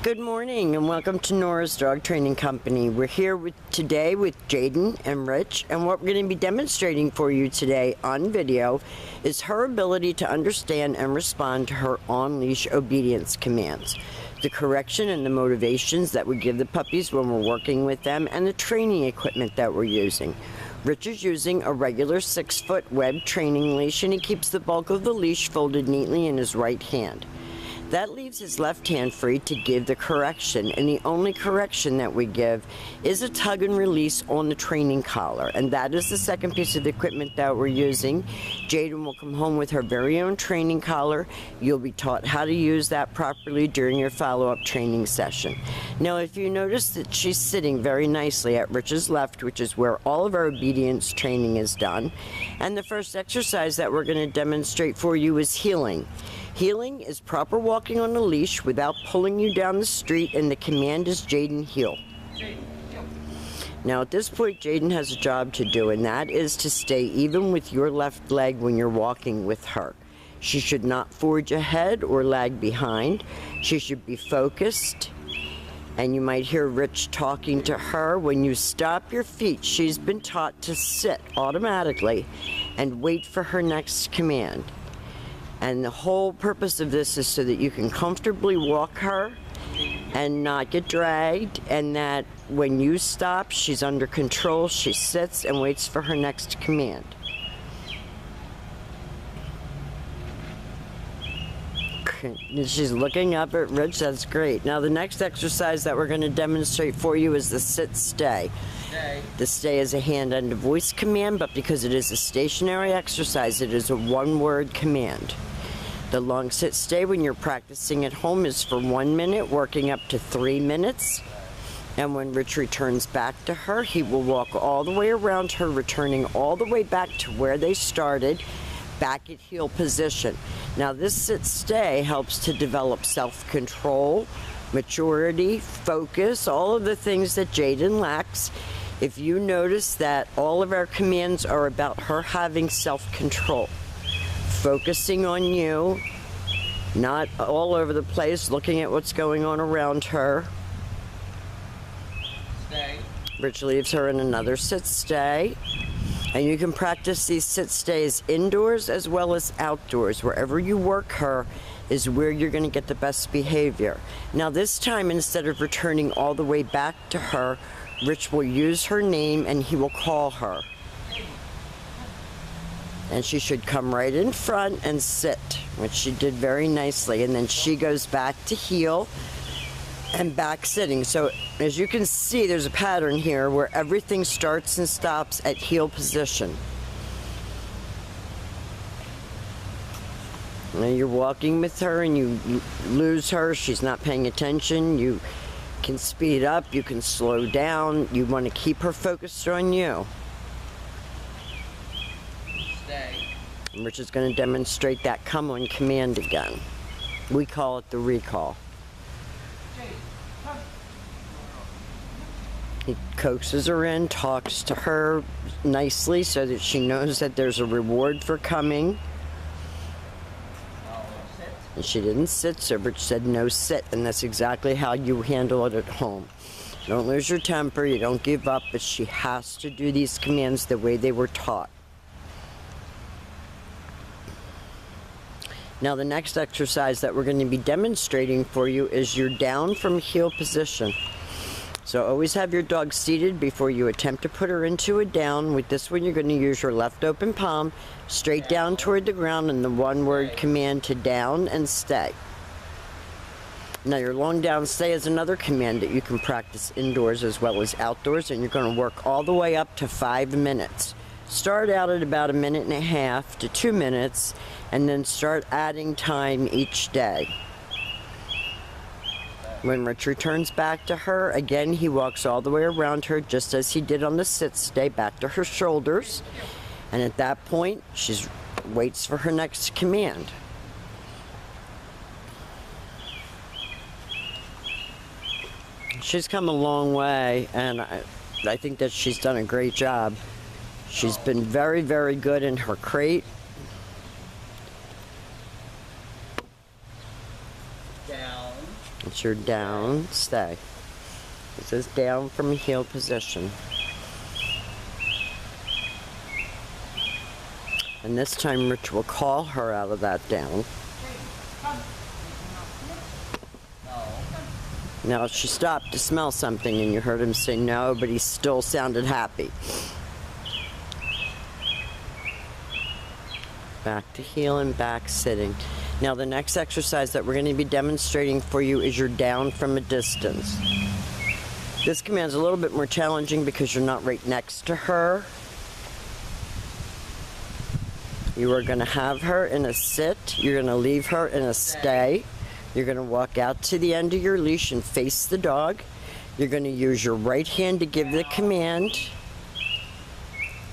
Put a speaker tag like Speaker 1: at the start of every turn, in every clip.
Speaker 1: Good morning and welcome to Nora's Dog Training Company. We're here today with Jayden and Rich, and what we're going to be demonstrating for you today on video is her ability to understand and respond to her on-leash obedience commands, the correction and the motivations that we give the puppies when we're working with them, and the training equipment that we're using. Rich is using a regular 6-foot web training leash, and he keeps the bulk of the leash folded neatly in his right hand. That leaves his left hand free to give the correction, and the only correction that we give is a tug and release on the training collar, and that is the second piece of equipment that we're using. Jayden will come home with her very own training collar. You'll be taught how to use that properly during your follow-up training session. Now, if you notice that she's sitting very nicely at Rich's left, which is where all of our obedience training is done, and the first exercise that we're going to demonstrate for you is heeling. Heeling is proper walking on a leash without pulling you down the street, and the command is Jayden, heel. Now at this point, Jayden has a job to do, and that is to stay even with your left leg when you're walking with her. She should not forge ahead or lag behind. She should be focused, and you might hear Rich talking to her. When you stop your feet, she's been taught to sit automatically and wait for her next command. And the whole purpose of this is so that you can comfortably walk her and not get dragged, and that when you stop, she's under control, she sits and waits for her next command. She's looking up at Rich, that's great. Now the next exercise that we're going to demonstrate for you is the sit-stay. The stay is a hand and a voice command, but because it is a stationary exercise, it is a one-word command. The long sit-stay when you're practicing at home is for 1 minute, working up to 3 minutes. And when Rich returns back to her, he will walk all the way around her, returning all the way back to where they started, back at heel position. Now this sit-stay helps to develop self-control, maturity, focus, all of the things that Jayden lacks. If you notice that all of our commands are about her having self-control, focusing on you, not all over the place, looking at what's going on around her. Stay. Rich leaves her in another sit-stay. And you can practice these sit-stays indoors as well as outdoors. Wherever you work her is where you're going to get the best behavior. Now this time, instead of returning all the way back to her, Rich will use her name and he will call her. And she should come right in front and sit, which she did very nicely. And then she goes back to heel and back sitting. So as you can see, there's a pattern here where everything starts and stops at heel position. Now you're walking with her and you lose her, she's not paying attention. You can speed up, you can slow down. You want to keep her focused on you. Stay. And Rich is going to demonstrate that come on command again. We call it the recall. He coaxes her in, talks to her nicely so that she knows that there's a reward for coming. And she didn't sit, so Rich said no sit, and that's exactly how you handle it at home. You don't lose your temper, you don't give up, but she has to do these commands the way they were taught. Now the next exercise that we're going to be demonstrating for you is your down from heel position. So always have your dog seated before you attempt to put her into a down. With this one, you're going to use your left open palm straight down toward the ground and the one-word command to down and stay. Now your long down stay is another command that you can practice indoors as well as outdoors, and you're going to work all the way up to 5 minutes. Start out at about 1.5 minutes to 2 minutes, and then start adding time each day. When Rich returns back to her, again, he walks all the way around her just as he did on the sit-stay, back to her shoulders. And at that point, she waits for her next command. She's come a long way, and I think that she's done a great job. She's been very, very good in her crate. That's your down, stay. This is down from a heel position. And this time Rich will call her out of that down. Now she stopped to smell something and you heard him say no, but he still sounded happy. Back to heel and back sitting. Now the next exercise that we're going to be demonstrating for you is your down from a distance. This command's a little bit more challenging because you're not right next to her. You are going to have her in a sit. You're going to leave her in a stay. You're going to walk out to the end of your leash and face the dog. You're going to use your right hand to give the command.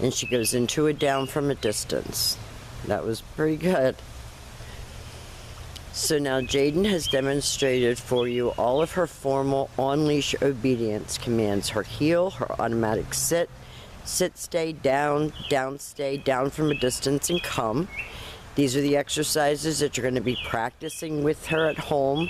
Speaker 1: And she goes into a down from a distance. That was pretty good. So now Jayden has demonstrated for you all of her formal on-leash obedience commands. Her heel, her automatic sit, sit, stay, down, stay, down from a distance, and come. These are the exercises that you're going to be practicing with her at home.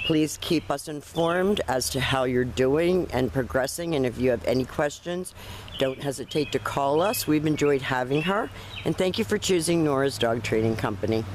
Speaker 1: Please keep us informed as to how you're doing and progressing, and if you have any questions, don't hesitate to call us. We've enjoyed having her, and thank you for choosing Nora's Dog Training Company.